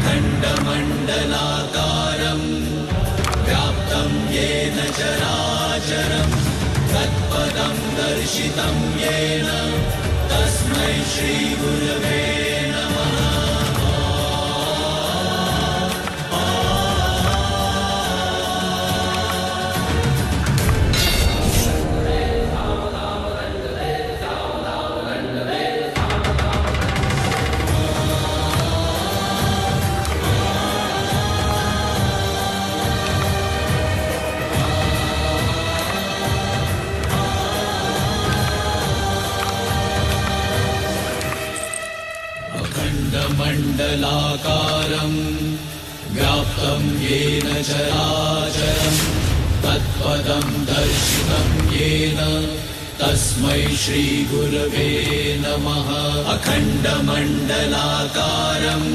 अखण्डमण्डलाकारम् व्याप्तं येन चराचरम् तत्पदं दर्शितं येन तस्मै श्रीगुरवे नमः। अखण्डमण्डलाकारम् व्याप्तं येन चराचरम् तत्पदं दर्शितं येन तस्मै श्रीगुरवे नमः। अखण्डमण्डलाकारम्